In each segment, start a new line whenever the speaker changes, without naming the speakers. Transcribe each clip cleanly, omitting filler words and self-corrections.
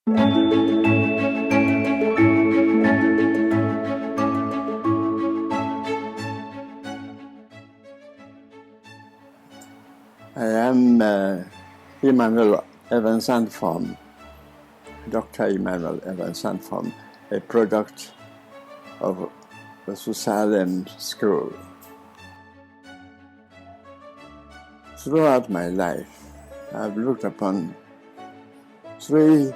I am Emmanuel Evans-Anfom, Dr. Emmanuel Evans-Anfom, a product of the Salem School. Throughout my life, I've looked upon three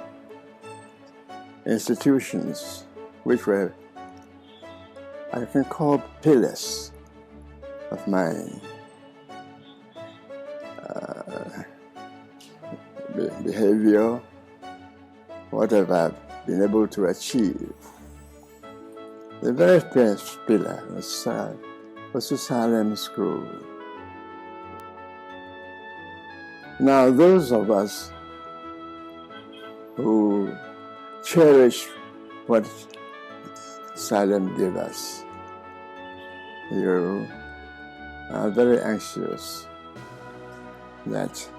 institutions which were, I can call, pillars of my behavior, whatever I've been able to achieve. The very first pillar was the Salem School. Now, those of us who cherish what Salem gave us, you are very anxious that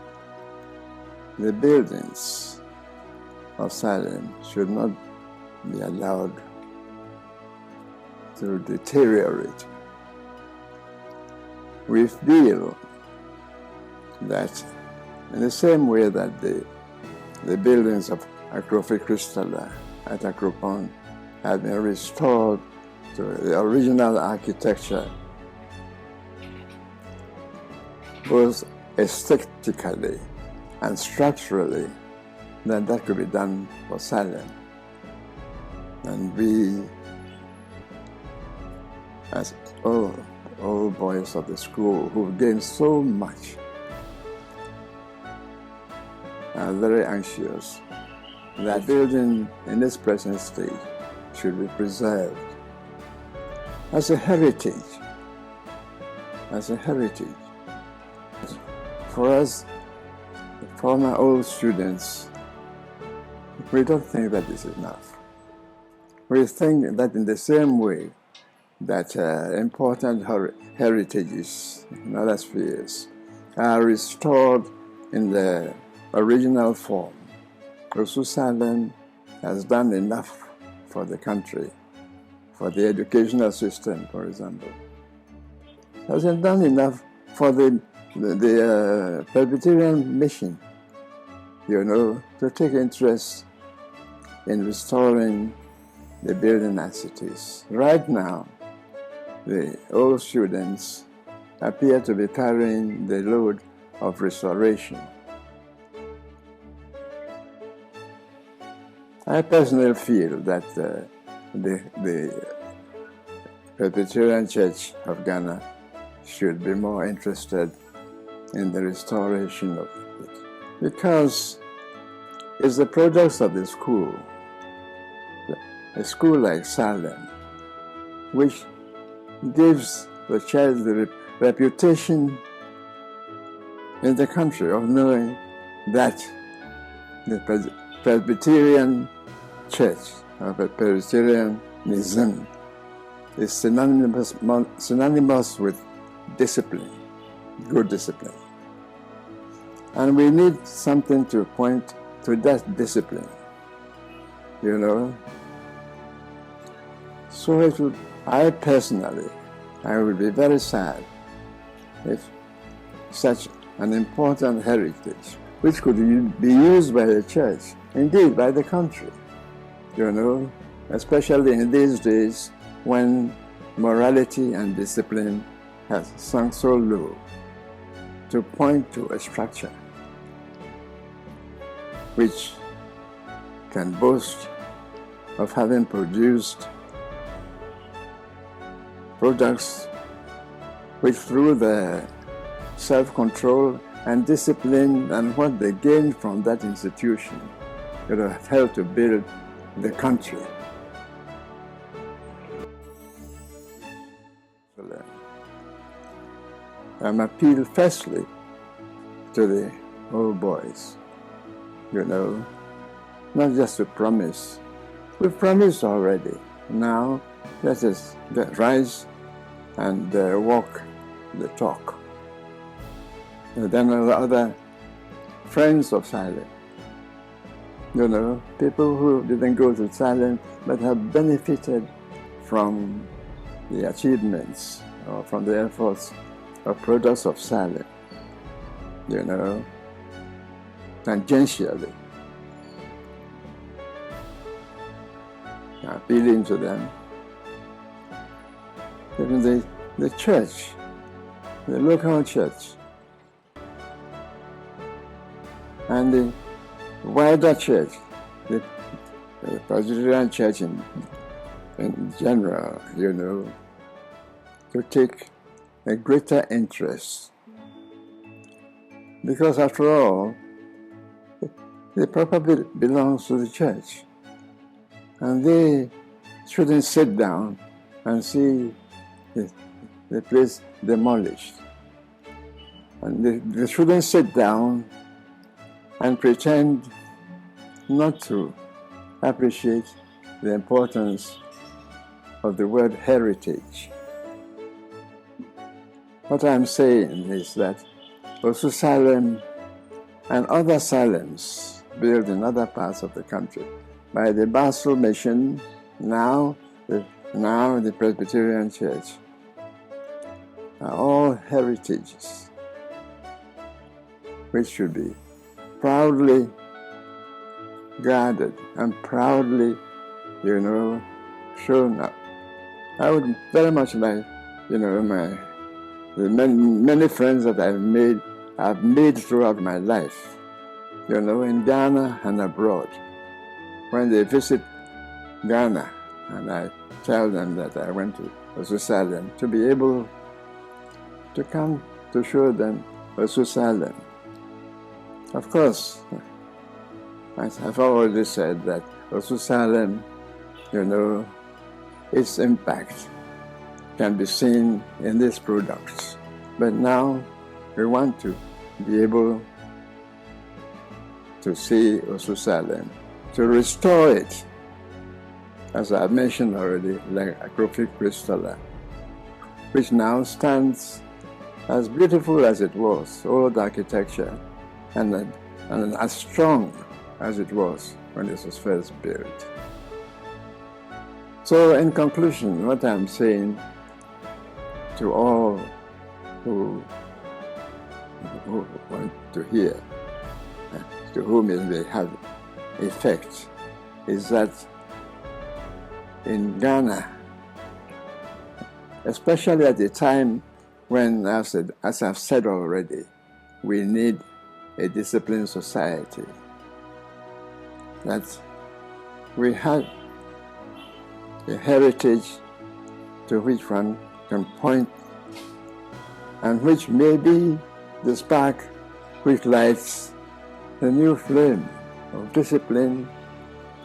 the buildings of Salem should not be allowed to deteriorate. We feel that in the same way that the buildings of Akrofi Crystalla at Akropong have been restored to the original architecture, both aesthetically and structurally, that could be done for Salem. And we, as all boys of the school who've gained so much, are very anxious that building in its present state should be preserved as a heritage. For us, the former old students, we don't think that is enough. We think that in the same way that important heritages in other spheres are restored in the original form, also Salem has done enough for the country, for the educational system, for example. Hasn't done enough for the Presbyterian mission, to take interest in restoring the building as it is. Right now, the old students appear to be carrying the load of restoration. I personally feel that the Presbyterian Church of Ghana should be more interested in the restoration of it, because it's the products of the school, a school like Salem, which gives the church the reputation in the country of knowing that the Presbyterian Church, or Presbyterianism, is synonymous with discipline, good discipline. And we need something to point to that discipline, So I would be very sad if such an important heritage, which could be used by the church, indeed by the country, especially in these days when morality and discipline has sunk so low, to point to a structure which can boast of having produced products which, through the self-control and discipline and what they gained from that institution, could have helped to build the country. I'm appealed firstly to the old boys, not just to promise. We've promised already. Now let us rise and walk the talk. And then the other friends of Salem, You know, people who didn't go to Salem but have benefited from the achievements or from the efforts or products of Salem, you know, tangentially, appealing to them. Even the church, the local church, and the wider church, the Presbyterian church in general, you know, to take a greater interest. Because after all, the property belongs to the church. And they shouldn't sit down and see the place demolished. And they shouldn't sit down and pretend not to appreciate the importance of the word heritage. What I'm saying is that also Salem and other Salems built in other parts of the country by the Basel Mission, now the Presbyterian Church, are all heritages which should be proudly guarded and proudly, you know, shown up. I would very much like, you know, the many friends that I've made throughout my life, you know, in Ghana and abroad. When they visit Ghana, and I tell them that I went to Salem, to be able to come to show them Salem. Of course, I've already said that Salem, you know, its impact can be seen in these products. But now we want to be able to see Salem, to restore it, as I've mentioned already, like Acrophil Crystal, which now stands as beautiful as it was, old architecture, and as strong as it was when it was first built. So in conclusion, what I'm saying to all who want to hear, to whom it may have effect, is that in Ghana, especially at the time when, as I've said already, we need a disciplined society, that we have a heritage to which one can point, and which may be the spark which lights the new flame of discipline,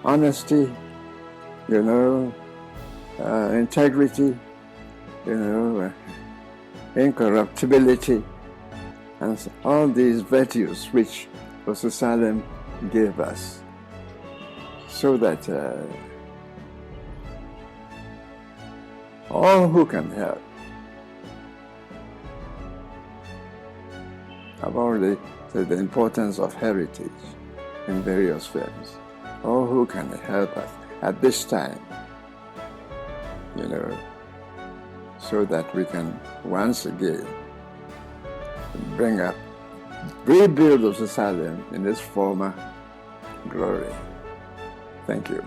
honesty, you know, integrity, you know, incorruptibility, and all these virtues which Salem gave us, so that all who can help, I've already said the importance of heritage in various films, all who can help us at this time, you know, so that we can once again rebuild Salem in its former glory. Thank you.